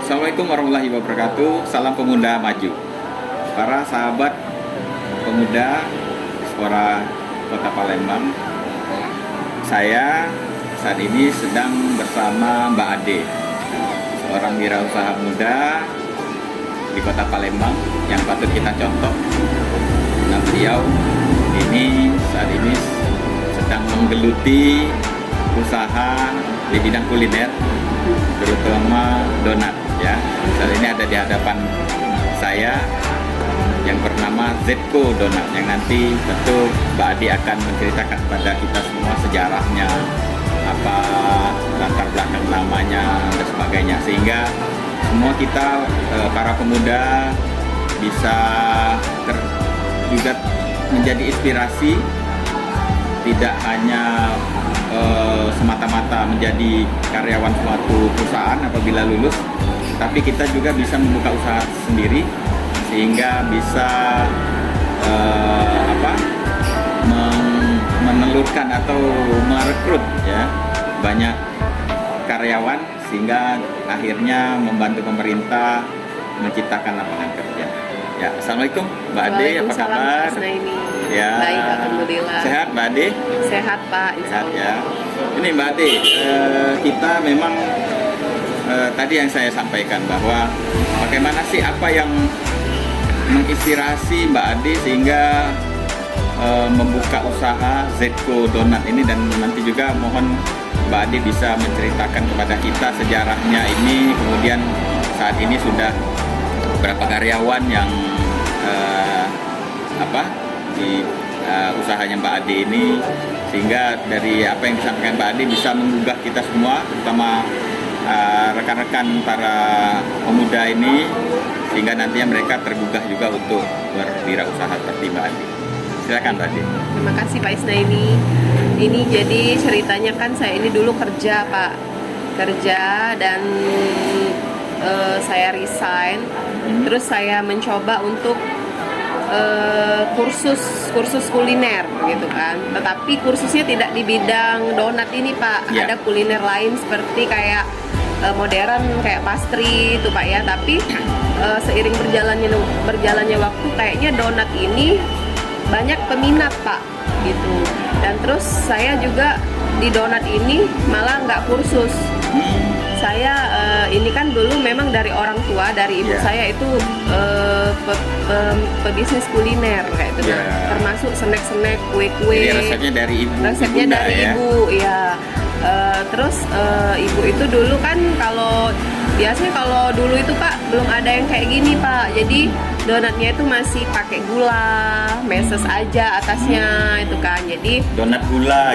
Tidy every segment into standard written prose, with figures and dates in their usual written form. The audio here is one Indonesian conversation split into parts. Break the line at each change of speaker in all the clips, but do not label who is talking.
Assalamualaikum warahmatullahi wabarakatuh. Salam pemuda maju. Para sahabat pemuda Diaspora Kota Palembang, saya saat ini sedang bersama Mbak Ade, seorang wirausaha muda di Kota Palembang yang patut kita contoh. Nah, beliau ini saat ini sedang menggeluti usaha di bidang kuliner, terutama donat ya. Saat ini ada di hadapan saya yang bernama Zetko Donat, yang nanti tentu Mbak Adi akan menceritakan kepada kita semua sejarahnya, apa latar belakang namanya dan sebagainya, sehingga semua kita para pemuda bisa juga menjadi inspirasi, tidak hanya semata-mata menjadi karyawan suatu perusahaan apabila lulus, tapi kita juga bisa membuka usaha sendiri sehingga bisa menelurkan atau merekrut ya banyak karyawan, sehingga akhirnya membantu pemerintah menciptakan lapangan kerja. Ya, assalamualaikum Mbak Ade, apa kabar? Ya,
baik, alhamdulillah.
Sehat Mbak Ade?
Sehat Pak,
Sehat ya. Ini Mbak Ade, kita memang tadi yang saya sampaikan bahwa bagaimana sih, apa yang menginspirasi Mbak Ade sehingga membuka usaha Zetko Donat ini, dan nanti juga mohon Mbak Ade bisa menceritakan kepada kita sejarahnya ini, kemudian saat ini sudah berapa karyawan yang di usahanya Mbak Ade ini, sehingga dari apa yang disampaikan Mbak Ade bisa menggugah kita semua, terutama rekan-rekan para pemuda ini, sehingga nantinya mereka tergugah juga untuk berwirausaha seperti Mbak Ade. Silakan Mbak Ade.
Terima kasih Pak Isnaini. Ini jadi ceritanya kan saya ini dulu kerja Pak, dan saya resign, terus saya mencoba untuk kursus kuliner gitu kan, tetapi kursusnya tidak di bidang donat ini Pak. Ada kuliner lain seperti kayak modern, kayak pastry itu Pak ya, tapi seiring berjalannya waktu kayaknya donat ini banyak peminat Pak gitu, dan terus saya juga di donat ini malah nggak kursus. Saya ini kan dulu memang dari orang tua, dari ibu saya itu pebisnis kuliner kayak itu, termasuk snack-snack, kue-kue.
Jadi resepnya dari ibu.
Resepnya dari ibu, ya. Terus ibu itu dulu kan biasanya kalau dulu itu Pak belum ada yang kayak gini Pak. Jadi donatnya itu masih pakai gula, meses aja atasnya itu kan. Jadi
donat gula,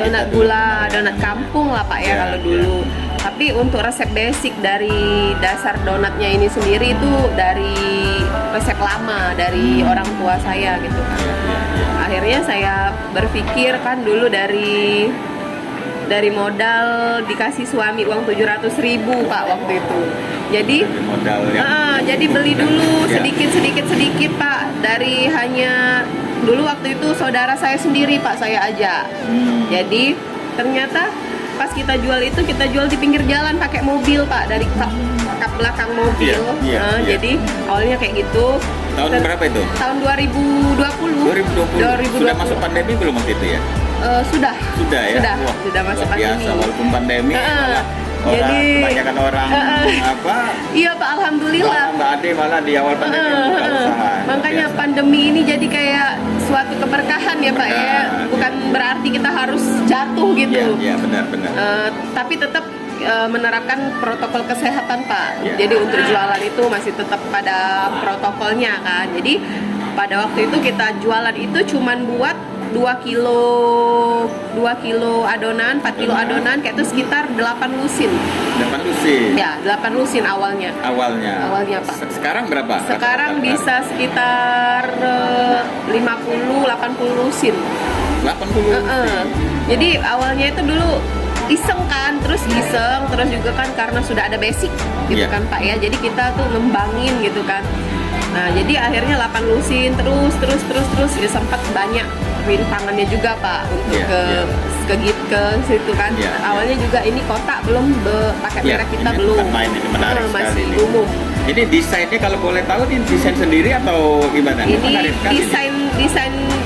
donat kampung lah Pak ya kalau dulu. Tapi untuk resep basic dari dasar donatnya ini sendiri itu dari resep lama dari orang tua saya gitu kan. Akhirnya saya berpikir kan dulu dari modal dikasih suami uang 700.000 Pak waktu itu. Jadi jadi beli dulu sedikit Pak, dari hanya dulu waktu itu saudara saya sendiri Pak saya ajak. Jadi ternyata pas kita jual di pinggir jalan pakai mobil Pak, dari kap belakang mobil. Jadi awalnya kayak gitu.
Tahun berapa itu?
Tahun 2020.
Sudah masuk pandemi belum waktu itu ya?
Sudah ya. Sudah masuk pandemi.
Biasa, walaupun pandemi kebanyakan orang
iya Pak, alhamdulillah.
Mbak Ade malah di awal pandemi buka usaha.
Makanya pandemi ini jadi kayak suatu keberkahan ya Pak ya. Bukan berarti kita harus jatuh gitu.
Iya, benar.
Tapi tetap menerapkan protokol kesehatan Pak. Jadi untuk jualan itu masih tetap pada protokolnya kan. Jadi pada waktu itu kita jualan itu cuman buat 2 kilo adonan, 4 kilo adonan, kayak itu sekitar 8 lusin.
8 lusin?
Ya, 8 lusin awalnya. Awalnya Pak.
Sekarang berapa?
Sekarang bisa sekitar 50-80 lusin.
80 lusin?
Jadi awalnya itu dulu iseng terus juga kan karena sudah ada basic gitu kan Pak ya. Jadi kita tuh ngembangin gitu kan. Nah, jadi akhirnya 8 lusin terus ya, sempat banyak rintangannya juga Pak untuk ke situ kan.
Iya,
Awalnya juga ini kotak belum pakai
Iya,
merek kita
ini
belum.
tempat main ini menarik sekali
masih
ini.
umum.
Ini desainnya kalau boleh tahu ini desain sendiri atau gimana?
Ini
Menarik sekali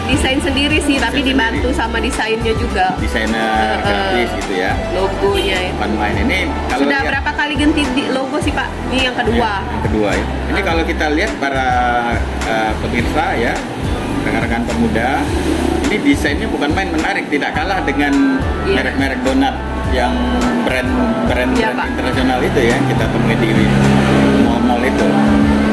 desain sendiri sih, tapi
Desain
dibantu
sendiri.
sama desainnya juga.
Desainer grafis gitu ya.
Logonya itu.
Tempat main ini kalau
Sudah
lihat-
berapa kali ganti logo sih Pak? Ini yang kedua.
Ya, yang kedua ya. Ini kalau kita lihat para pemirsa ya, rekan-rekan pemuda, ini desainnya bukan main, menarik, tidak kalah dengan
Iya.
merek-merek donat yang brand
Iya, Pak.
internasional itu ya, kita temui di mall-mall itu.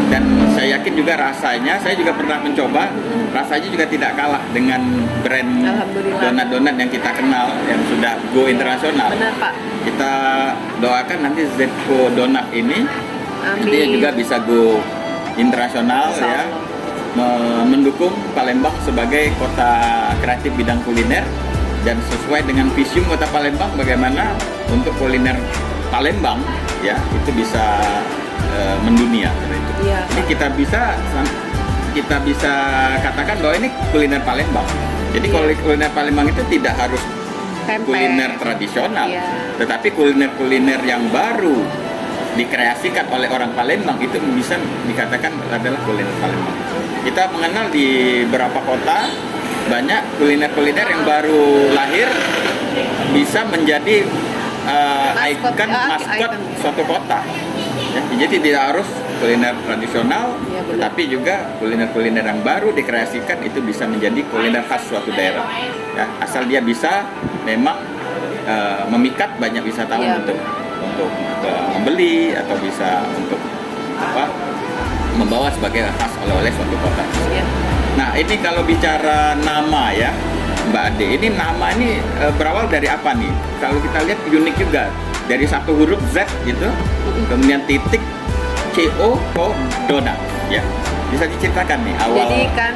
Dan saya yakin juga rasanya, saya juga pernah mencoba, rasanya juga tidak kalah dengan brand
Alhamdulillah.
donat-donat yang kita kenal, yang sudah go internasional.
Benar Pak.
Kita doakan nanti Zetco Donat ini
Amin.
dia juga bisa go internasional
Insya
ya,
Allah.
mendukung Palembang sebagai kota kreatif bidang kuliner dan sesuai dengan visium kota Palembang bagaimana untuk kuliner Palembang ya itu bisa mendunia seperti itu.
Iya.
Ini kita bisa katakan bahwa ini kuliner Palembang. Jadi
Iya.
kuliner Palembang itu tidak harus
Pempek.
kuliner tradisional,
Iya.
tetapi kuliner-kuliner yang baru dikreasikan oleh orang Palembang itu bisa dikatakan adalah kuliner Palembang. Kita mengenal di beberapa kota banyak kuliner-kuliner yang baru lahir bisa menjadi
Maskot,
maskot
ikon.
suatu kota. Ya, jadi tidak harus kuliner tradisional,
Iya, benar.
tetapi juga kuliner-kuliner yang baru dikreasikan itu bisa menjadi kuliner khas suatu daerah. Ya, asal dia bisa memang memikat banyak wisatawan
Iya,
untuk membeli atau bisa untuk membawa sebagai khas oleh-oleh suatu kota.
Iya.
Nah ini kalau bicara nama ya Mbak Ade, ini nama ini berawal dari apa nih? Kalau kita lihat unik juga, dari satu huruf Z gitu, kemudian titik CO Donat ya. Bisa diceritakan nih awal.
Jadi kan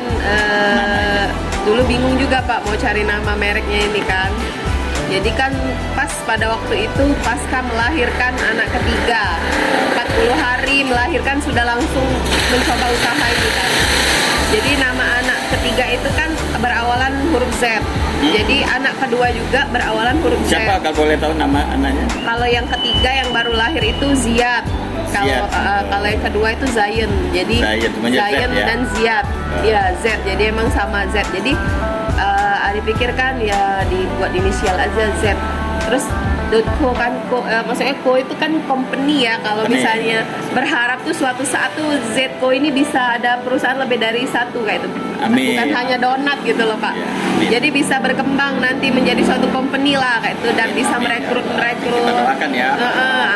dulu bingung juga Pak mau cari nama mereknya ini kan. Jadi kan pas pada waktu itu pasca melahirkan anak ketiga, 40 hari melahirkan sudah langsung mencoba usaha ini kan. Jadi nama anak ketiga itu kan berawalan huruf Z. Jadi anak kedua juga berawalan huruf Z.
Siapa kalau boleh tahu nama anaknya?
Kalau yang ketiga yang baru lahir itu Ziyad. Kalau
Ziyad.
kalau yang kedua itu Zayen. Jadi
Zayen, semuanya Z
Zayen
ya?
dan Ziyad. Ya Z. Jadi emang sama Z. Jadi dipikirkan ya dibuat inisial aja Z. Terus .co kan, maksudnya co itu kan company ya. Kalau
Company.
misalnya berharap tuh suatu saat tuh Zco ini bisa ada perusahaan lebih dari satu kayak itu.
Amin.
Bukan hanya donat gitu loh Pak.
Ya, amin.
Jadi bisa berkembang nanti menjadi suatu company lah kayak itu dan bisa
Amin, ya.
merekrut.
Kita doakan ya.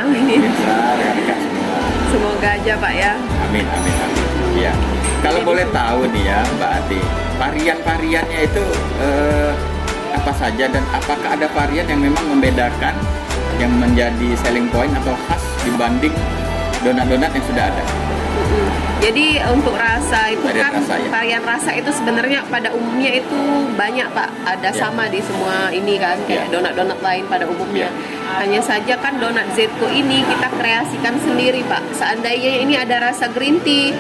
Amin.
Bisa rekan-rekan semua.
Semoga aja Pak ya.
Amin, amin, amin. Ya. Kalau
Jadi
boleh
bisa.
tahu nih ya, Mbak Ati, varian-variannya itu apa saja dan apakah ada varian yang memang membedakan, yang menjadi selling point atau khas dibanding donat-donat yang sudah ada?
Jadi untuk rasa itu
Varian
kan
rasa, ya?
varian rasa itu sebenarnya pada umumnya itu banyak Pak. Ada
Ya.
sama di semua ini kan kayak
Ya.
donat-donat lain pada umumnya. Hanya saja kan donat Zetco ini kita kreasikan sendiri Pak. Seandainya ini ada rasa green tea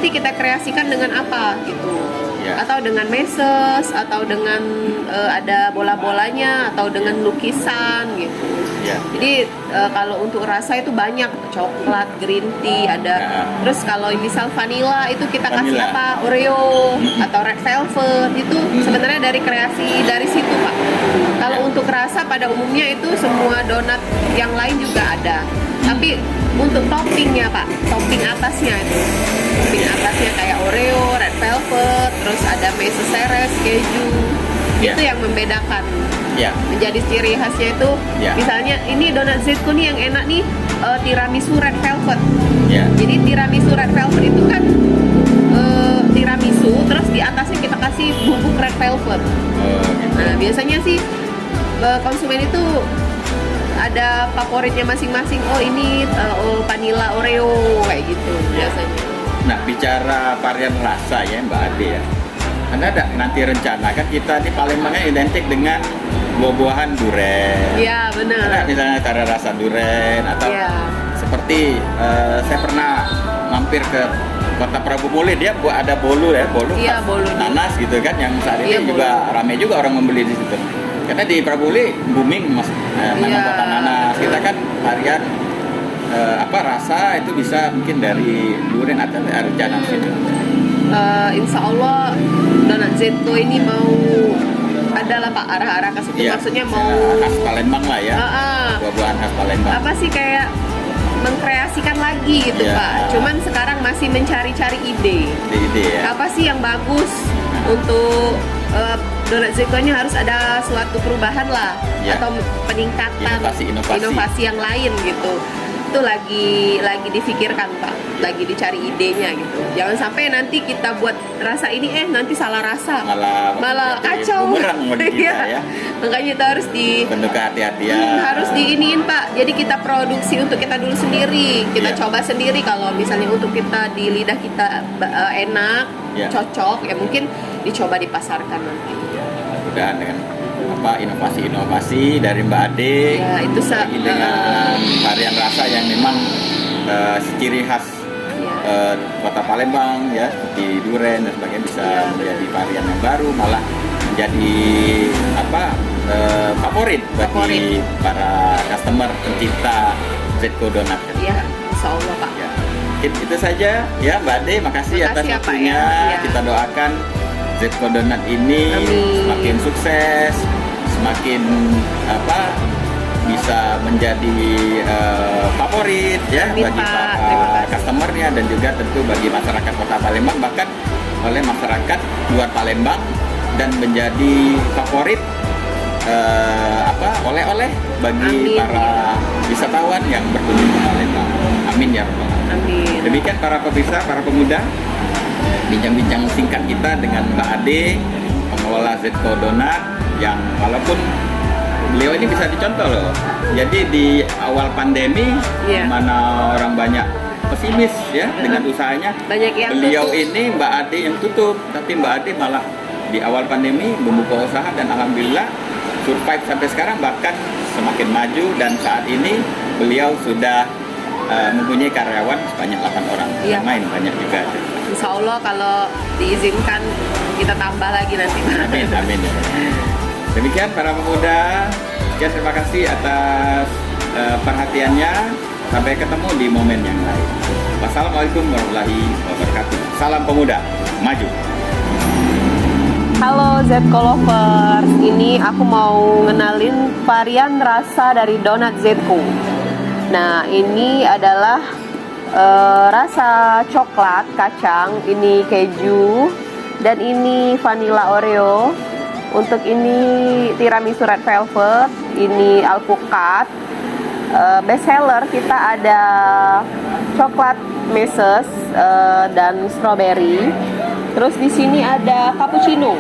kita kreasikan dengan apa gitu.
Ya.
Atau dengan meses atau dengan ada bola-bolanya atau dengan lukisan gitu.
Ya.
Jadi kalau untuk rasa itu banyak, coklat, green tea ada.
Ya.
Terus kalau misal vanilla itu kita kasih
Vanilla.
apa? Oreo atau red velvet itu sebenarnya dari kreasi dari situ Pak. Kalau
Ya.
untuk rasa pada umumnya itu semua donat yang lain juga ada. Tapi untuk toppingnya Pak, topping atasnya itu, topping atasnya kayak Oreo, red velvet, terus ada meses seres, keju.
Ya.
Itu yang membedakan.
Ya.
Menjadi ciri khasnya itu
Ya.
misalnya ini donat Zetco nih yang enak nih tiramisu red velvet.
Ya.
Jadi tiramisu red velvet itu kan tiramisu terus di atasnya kita kasih bubuk red velvet.
Oh, gitu.
Nah biasanya sih konsumen itu ada favoritnya masing-masing. Oh ini vanilla Oreo kayak gitu
Ya.
biasanya.
Nah, bicara varian rasa ya Mbak Ade ya. Anda ada nanti rencana kan kita di Palembangnya identik dengan buah-buahan duren.
Iya
Ada
benar.
misalnya cara rasa duren atau
Iya.
seperti saya pernah mampir ke Kota Prabu Muli, dia buat ada bolu ya, bolu
Iya,
khas
bolu.
nanas gitu kan yang saat ini
Iya,
juga
bolu.
ramai juga orang membeli di situ. Karena di Prabuli booming mas, nanam
Iya.
kota nanas. Kita kan harian rasa itu bisa mungkin dari durian atau arjana situ.
Insya Allah donat Zetko ini mau adalah Pak arah-arah ke situ,
Iya,
maksudnya mau
khas Palembang lah ya. Buah-buahan khas Palembang.
apa sih kayak mengkreasikan lagi gitu
Iya.
Pak. Cuman sekarang masih mencari-cari ide.
Ide ya.
Apa sih yang bagus untuk donat Zetko-nya, harus ada suatu perubahan lah,
Iya.
atau peningkatan
Inovasi.
yang lain gitu. Itu lagi difikirkan Pak, lagi dicari idenya gitu. Jangan sampai nanti kita buat rasa ini nanti salah rasa, malah
jadi
kacau.
bumerang bagi kita
Iya.
ya.
Makanya kita harus
Penuh kehati-hatian.
harus diiniin Pak. Jadi kita produksi untuk kita dulu sendiri. Kita
Iya.
coba sendiri, kalau misalnya untuk kita di lidah kita enak,
Iya.
cocok, ya mungkin dicoba dipasarkan nanti.
Mudah-mudahan dengan inovasi-inovasi dari Mbak Ade,
Ya, itu
lagi dengan varian rasa yang memang ciri khas
ya.
kota Palembang ya, seperti durian dan sebagainya bisa
Ya.
menjadi varian yang baru, malah menjadi favorit bagi para customer pencinta Zetko Donat.
Ya, insya Allah Pak.
Ya. Itu saja ya Mbak Ade, makasih atas
Makasih ya, Pak,
waktunya.
ya.
Kita doakan Zetko Donat ini
Amin.
semakin sukses, semakin bisa menjadi favorit ya
Amin,
bagi
Pak.
para
Terima kasih.
customernya dan juga tentu bagi masyarakat Kota Palembang, bahkan oleh masyarakat luar Palembang, dan menjadi favorit oleh-oleh bagi
Amin.
para wisatawan yang berkunjung ke Palembang. Amin ya Rabbal Alamin.
Amin.
Demikian para pemirsa, para pemuda, bincang-bincang singkat kita dengan Mbak Ade, pengelola Zetko Donat, yang walaupun beliau ini bisa dicontoh loh. Jadi di awal pandemi,
Iya.
mana orang banyak pesimis ya dengan usahanya,
Banyak yang
beliau
tutup.
ini Mbak Ade yang tutup, tapi Mbak Ade malah di awal pandemi membuka usaha dan alhamdulillah survive sampai sekarang, bahkan semakin maju, dan saat ini beliau sudah mempunyai karyawan sebanyak 8 orang.
Iya.
Main banyak juga.
Insya Allah kalau diizinkan kita tambah lagi nanti Pak.
Amin, amin. Demikian para pemuda, sekian terima kasih atas perhatiannya. Sampai ketemu di momen yang lain. Wassalamualaikum warahmatullahi wabarakatuh. Salam pemuda, maju.
Halo Zetko Lovers, ini aku mau ngenalin varian rasa dari donat Zetko. Nah, ini adalah rasa coklat kacang, ini keju, dan ini vanilla Oreo. Untuk ini tiramisu red velvet, ini alpukat. Best seller kita ada coklat meses dan strawberry. Terus di sini ada cappuccino,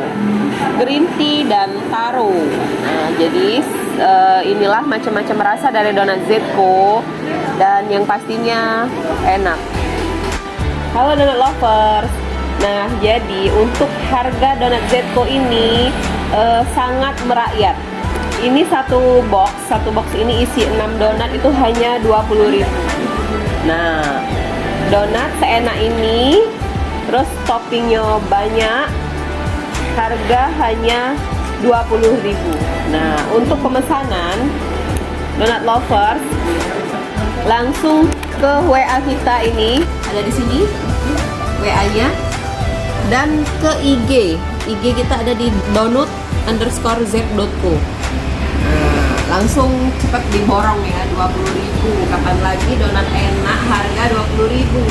green tea, dan taro. Nah, jadi inilah macam-macam rasa dari donat Zetko, dan yang pastinya enak. Halo donat lovers. Nah, jadi untuk harga donat Zetko ini sangat merakyat. Ini satu box ini isi 6 donat, itu hanya 20.000. Nah, donat seenak ini, terus toppingnya banyak, harga hanya 20.000. Nah, untuk pemesanan donat lovers, langsung ke WA kita, ini ada di sini WA-nya, dan ke IG kita ada di donut_z.co. Langsung cepat diborong ya, 20.000. Kapan lagi donat enak harga 20.000.